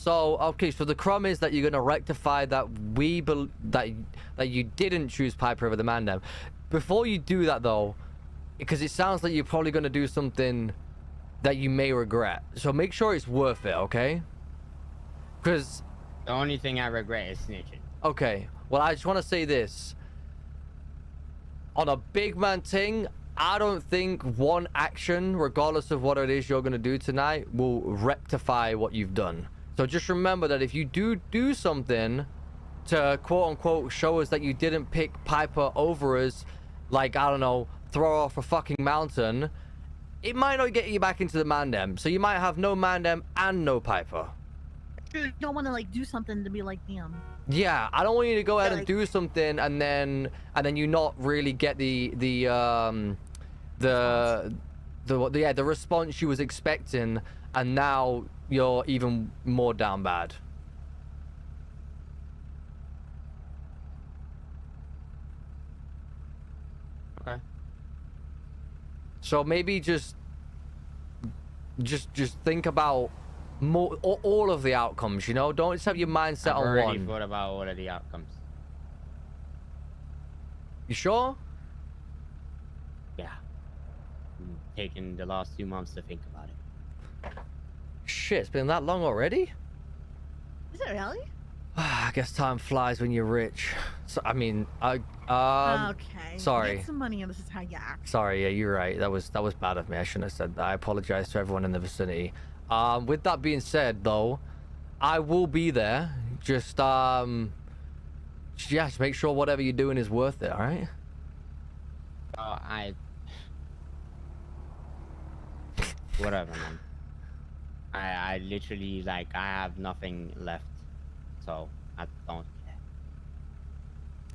So okay, so the crumb is that you're gonna rectify that that you didn't choose Piper over the Mandem. Before you do that though, because it sounds like you're probably gonna do something that you may regret. So make sure it's worth it, okay? Because the only thing I regret is snitching. Okay, well I just want to say this. On a big man thing, I don't think one action, regardless of what it is you're going to do tonight, will rectify what you've done. So just remember that if you do something to quote-unquote show us that you didn't pick Piper over us, like, I don't know, throw off a fucking mountain, it might not get you back into the Mandem. So you might have no Mandem and no Piper. You don't want to, like, do something to be like, damn. Yeah, I don't want you to go ahead and do something and then you not really get the response you was expecting, and now you're even more down bad. Okay. So maybe just think about more all of the outcomes, you know? Don't just have your mindset on one. I've already thought about all of the outcomes. You sure? Yeah. I'm taking the last 2 months to think about it. Shit, it's been that long already? Is it really? I guess time flies when you're rich. So I mean, Okay. Sorry. Get some money and this is how you act. Sorry, yeah, you're right. That was bad of me. I shouldn't have said that. I apologize to everyone in the vicinity. With that being said, though, I will be there. Just just make sure whatever you're doing is worth it. All right? Whatever, man. I literally, like, I have nothing left, so I don't care.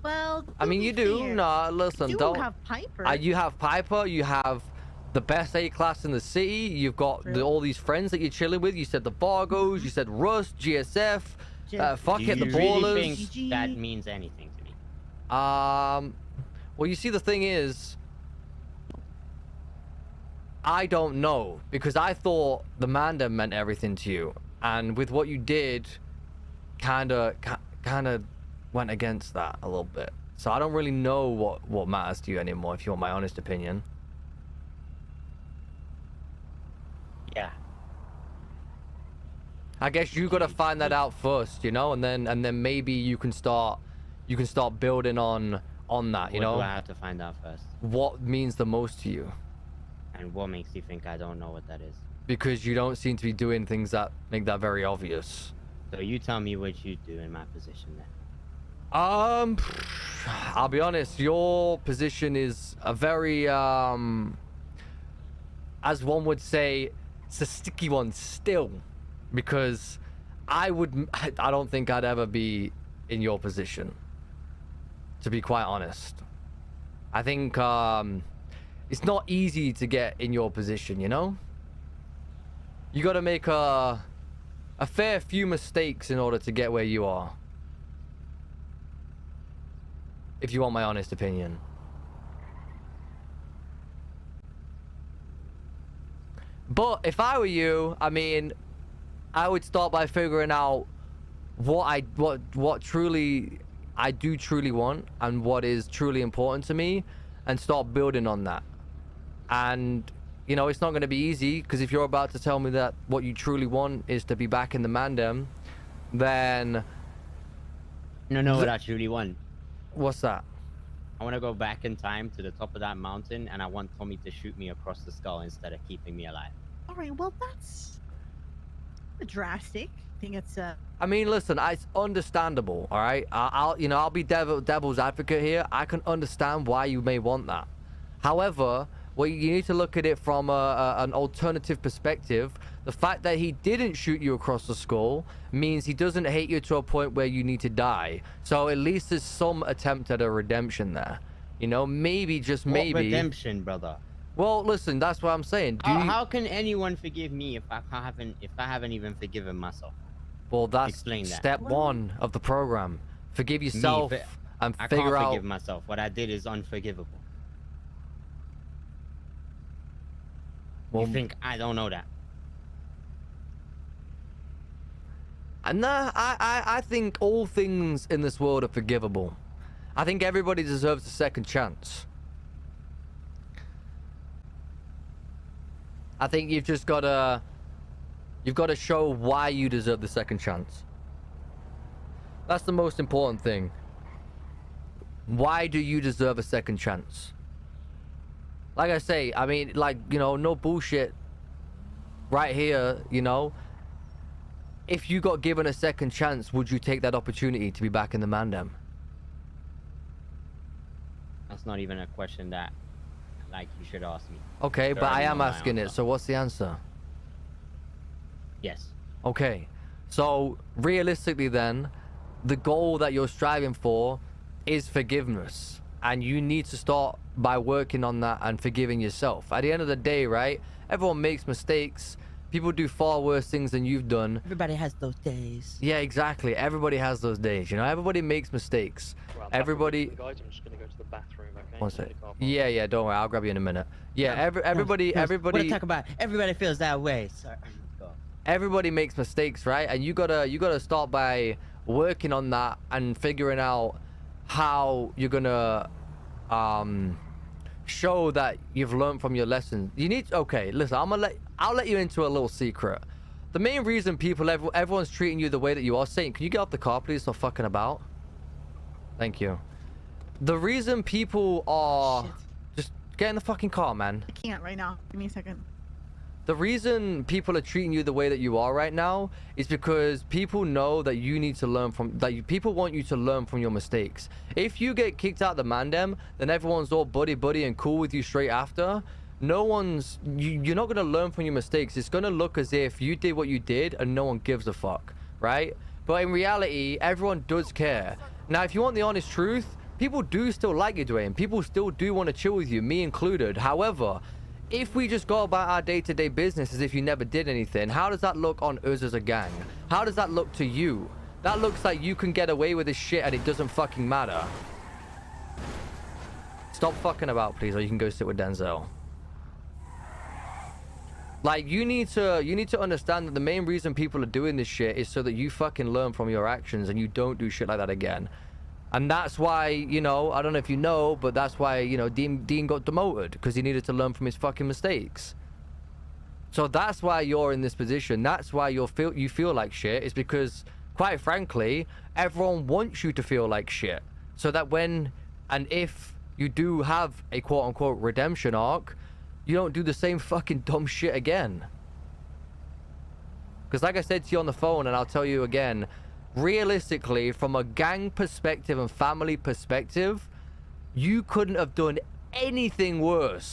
Well, I mean, you do. No, listen, you don't. have Piper. You have Piper. You have the best A class in the city. You've got all these friends that you're chilling with. You said the Vargos. You said Rust, GSF. Fuck it, the Ballers. Do you really think that means anything to me? Well, you see, the thing is, I don't know, because I thought the Mandem meant everything to you, and with what you did, kind of went against that a little bit. So I don't really know what matters to you anymore, if you want my honest opinion. Yeah. I guess you got to find that out first, you know, and then maybe you can start building on that, you know. What do I have to find out first? What means the most to you? And what makes you think I don't know what that is? Because you don't seem to be doing things that make that very obvious. So you tell me what you do in my position then. I'll be honest, your position is a very as one would say, it's a sticky one still, because I don't think I'd ever be in your position, to be quite honest. I think it's not easy to get in your position, you know. You got to make a fair few mistakes in order to get where you are, if you want my honest opinion. But if I were you, I mean, I would start by figuring out what truly I do truly want and what is truly important to me, and start building on that. And you know, it's not going to be easy, because if you're about to tell me that what you truly want is to be back in the Mandem, then No, what I truly want. What's that? I want to go back in time to the top of that mountain, and I want Tommy to shoot me across the skull instead of keeping me alive. All right, well, that's drastic. I think it's I mean, listen, it's understandable. All right, I'll be devil's advocate here. I can understand why you may want that. However, well, you need to look at it from an alternative perspective. The fact that he didn't shoot you across the skull means he doesn't hate you to a point where you need to die. So at least there's some attempt at a redemption there. You know, maybe, just maybe. What redemption, brother? Well, listen, that's what I'm saying. How can anyone forgive me if I haven't even forgiven myself? Well, that's Explain that. step one of the program. Forgive yourself and I figure can't out. forgive myself. What I did is unforgivable. Well, you think I don't know that? And I think all things in this world are forgivable. I think everybody deserves a second chance. I think you've just gotta show why you deserve the second chance. That's the most important thing. Why do you deserve a second chance? Like I say, I mean, like, you know, no bullshit right here, you know. If you got given a second chance, would you take that opportunity to be back in the Mandem? That's not even a question that, like, you should ask me. Okay, but I am asking it, answer. so what's the answer? Yes. Okay, so realistically then, the goal that you're striving for is forgiveness. And you need to start by working on that and forgiving yourself. At the end of the day, right? Everyone makes mistakes. People do far worse things than you've done. Everybody has those days. Yeah, exactly. Everybody has those days. You know, everybody makes mistakes. Well, everybody. guys, I'm just gonna go to the bathroom. Okay. One sec. Yeah, don't worry. I'll grab you in a minute. Yeah, everybody. What to talk about? Everybody feels that way. Sorry. Everybody makes mistakes, right? And you gotta start by working on that and figuring out how you're gonna show that you've learned from your lessons. You need. Okay, listen. I'll let you into a little secret. The main reason everyone's treating you the way that you are, Saint, can you get off the car, please? Stop fucking about. Thank you. The reason people are... Shit. Just get in the fucking car, man. I can't right now. Give me a second. The reason people are treating you the way that you are right now is because people know that you need to learn from... people want you to learn from your mistakes. If you get kicked out of the Mandem, then everyone's all buddy and cool with you straight after. No one's... You're not going to learn from your mistakes. It's going to look as if you did what you did and no one gives a fuck, right? But in reality, everyone does care. Now, if you want the honest truth, people do still like you, Dwayne. People still do want to chill with you, me included. However, if we just go about our day-to-day business as if you never did anything, how does that look on us as a gang? How does that look to you? That looks like you can get away with this shit and it doesn't fucking matter. Stop fucking about, please, or you can go sit with Denzel. Like, you need to understand that the main reason people are doing this shit is so that you fucking learn from your actions and you don't do shit like that again. And that's why, you know, I don't know if you know, but that's why, you know, Dean got demoted, because he needed to learn from his fucking mistakes. So that's why you're in this position. That's why you feel like shit. It's because, quite frankly, everyone wants you to feel like shit. So that when and if you do have a quote-unquote redemption arc, you don't do the same fucking dumb shit again. Because like I said to you on the phone, and I'll tell you again, realistically, from a gang perspective and family perspective, you couldn't have done anything worse